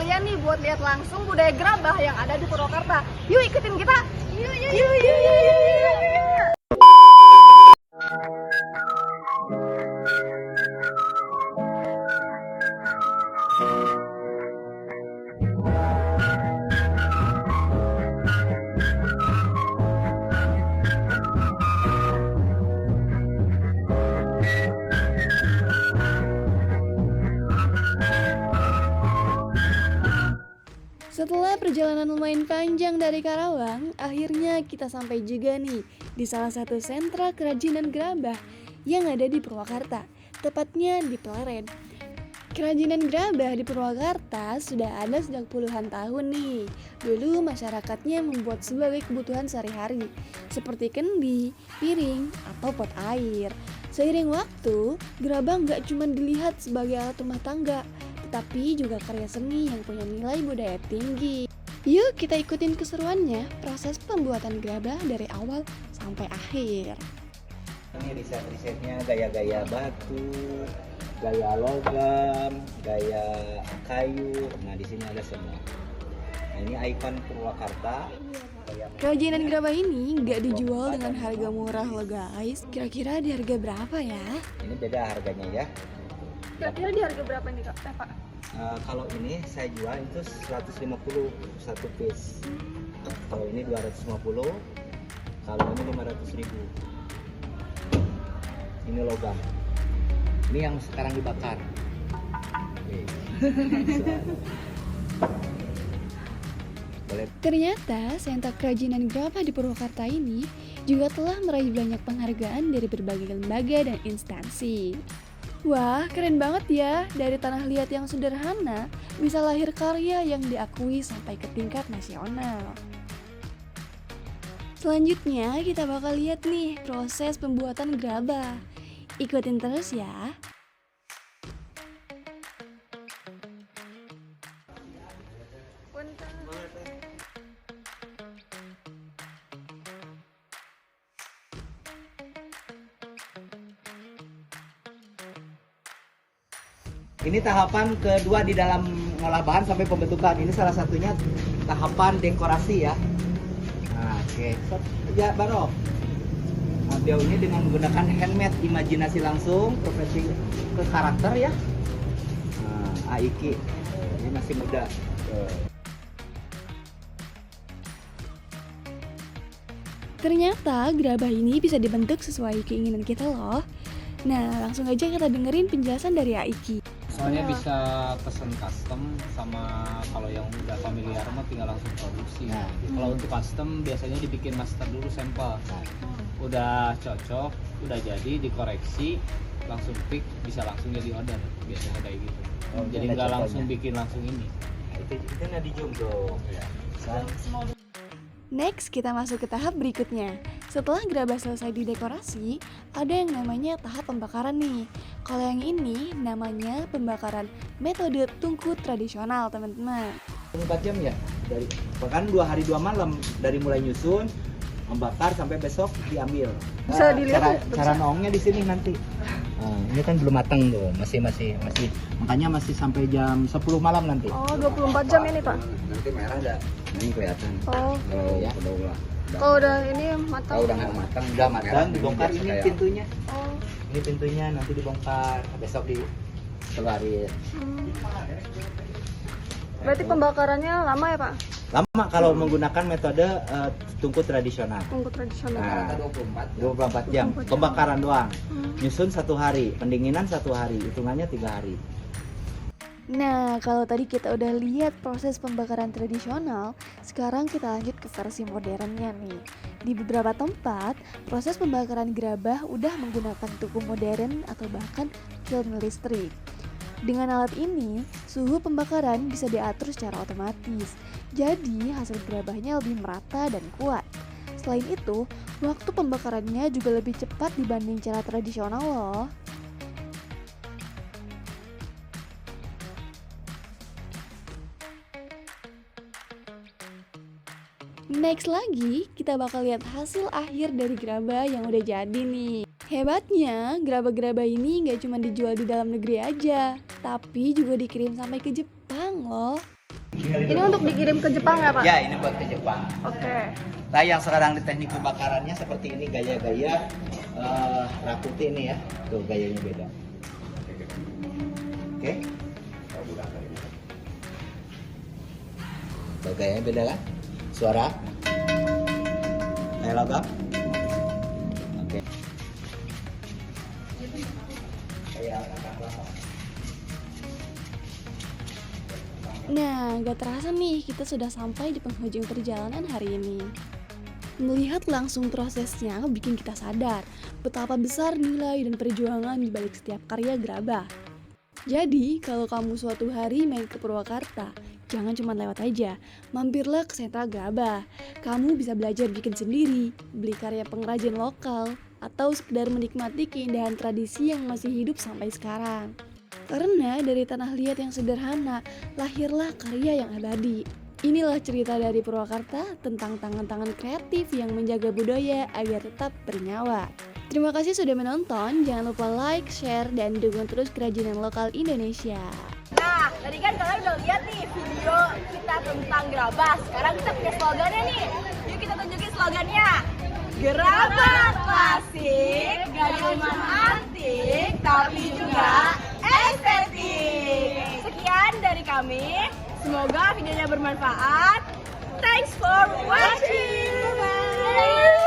kalian nih buat lihat langsung budaya gerabah yang ada di Purwakarta. Yuk ikutin kita. Yuk. Setelah perjalanan lumayan panjang dari Karawang, akhirnya kita sampai juga nih di salah satu sentra kerajinan gerabah yang ada di Purwakarta, tepatnya di Pleret. Kerajinan gerabah di Purwakarta sudah ada sejak puluhan tahun nih. Dulu masyarakatnya membuat sebagai kebutuhan sehari-hari, seperti kendi, piring, atau pot air. Seiring waktu, gerabah nggak cuma dilihat sebagai alat rumah tangga, tetapi juga karya seni yang punya nilai budaya tinggi. Yuk kita ikutin keseruannya, proses pembuatan gerabah dari awal sampai akhir. Ini riset-risetnya gaya-gaya batu, gaya logam, gaya kayu. Nah di sini ada semua. Nah ini ikon Purwakarta. Kerajinan gerabah ini nggak dijual dengan harga murah loh guys. Kira-kira di harga berapa ya? Ini beda harganya ya. Kira-kira di harga berapa nih Kak? Pak? Kalau ini saya jual itu 150 satu piece. Kalau ini 250. Kalau ini 500.000. Ini logam. Ini yang sekarang dibakar. Oke. Boleh. Ternyata sentra kerajinan gerabah di Purwakarta ini juga telah meraih banyak penghargaan dari berbagai lembaga dan instansi. Wah, keren banget ya, dari tanah liat yang sederhana bisa lahir karya yang diakui sampai ke tingkat nasional. Selanjutnya kita bakal lihat nih proses pembuatan gerabah. Ikutin terus ya. Ini tahapan kedua di dalam ngolah bahan sampai pembentukan. Ini salah satunya tahapan dekorasi ya. Nah, oke. Ya, Baro. Nah, dia ini dengan menggunakan handmade, imajinasi langsung, profesi ke karakter ya. Nah, Aiki. Ini masih muda. Ternyata gerabah ini bisa dibentuk sesuai keinginan kita loh. Nah, langsung aja kita dengerin penjelasan dari Aiki. Soalnya bisa pesen custom, sama kalau yang udah familiar mah tinggal langsung produksi. Nah, Kalau untuk custom biasanya dibikin master dulu sampel. Udah cocok, udah jadi dikoreksi, langsung pick, bisa langsung jadi order. Biasanya kayak gitu. Oh, Jadi ada nggak contohnya. langsung bikin langsung ini. Nah, itu nggak dijum dong. Ya. Next, kita masuk ke tahap berikutnya. Setelah gerabah selesai didekorasi, ada yang namanya tahap pembakaran nih. Kalau yang ini namanya pembakaran metode tungku tradisional, teman-teman. 24 jam ya, dari bahkan 2 hari 2 malam dari mulai nyusun, membakar sampai besok diambil. Bisa dilihat cara nongnya di sini nanti. Nah, ini kan belum matang tuh, masih makanya masih sampai jam 10 malam nanti. Oh, 24 jam ini Pak. Nanti merah ada, ini kelihatan. Oh, Kalau ya, kalau udah ini matang. udah matang, dibongkar ini pintunya. Oh. Ini pintunya nanti dibongkar, besok dikeluarin. Berarti pembakarannya lama ya Pak? Lama kalau menggunakan metode tungku tradisional. Tungku tradisional. Nah, 24 jam. Pembakaran doang. Nyusun 1 hari, pendinginan 1 hari, hitungannya 3 hari. Nah, kalau tadi kita udah lihat proses pembakaran tradisional, sekarang kita lanjut ke versi modernnya nih. Di beberapa tempat, proses pembakaran gerabah udah menggunakan tungku modern atau bahkan kiln listrik. Dengan alat ini, suhu pembakaran bisa diatur secara otomatis, jadi hasil gerabahnya lebih merata dan kuat. Selain itu, waktu pembakarannya juga lebih cepat dibanding cara tradisional loh. Next lagi, kita bakal lihat hasil akhir dari gerabah yang udah jadi nih. Hebatnya, gerabah-gerabah ini nggak cuma dijual di dalam negeri aja, tapi juga dikirim sampai ke Jepang loh. Ini untuk dikirim ke Jepang ya Pak? Ya, ini buat ke Jepang. Oke. Nah, yang sekarang di teknik pembakarannya seperti ini, gaya-gaya Rakuti ini ya. Tuh gayanya beda. Oke. Tuh gayanya beda kan? Suara. Kayak logam. Oke. Kayak Nah, gak terasa nih, kita sudah sampai di penghujung perjalanan hari ini. Melihat langsung prosesnya bikin kita sadar betapa besar nilai dan perjuangan di balik setiap karya gerabah. Jadi, kalau kamu suatu hari main ke Purwakarta, jangan cuma lewat aja, mampirlah ke sentra gerabah. Kamu bisa belajar bikin sendiri, beli karya pengrajin lokal, atau sekedar menikmati keindahan tradisi yang masih hidup sampai sekarang. Karena dari tanah liat yang sederhana, lahirlah karya yang abadi. Inilah cerita dari Purwakarta tentang tangan-tangan kreatif yang menjaga budaya agar tetap bernyawa. Terima kasih sudah menonton, jangan lupa like, share, dan dukung terus kerajinan lokal Indonesia. Nah, tadi kan kalian udah lihat nih video kita tentang gerabah. Sekarang kita punya slogannya nih. Yuk kita tunjukin slogannya. Gerabah klasik, gak cuma antik, tapi juga estetik. Sekian dari kami. Semoga videonya bermanfaat. Thanks for watching. Bye.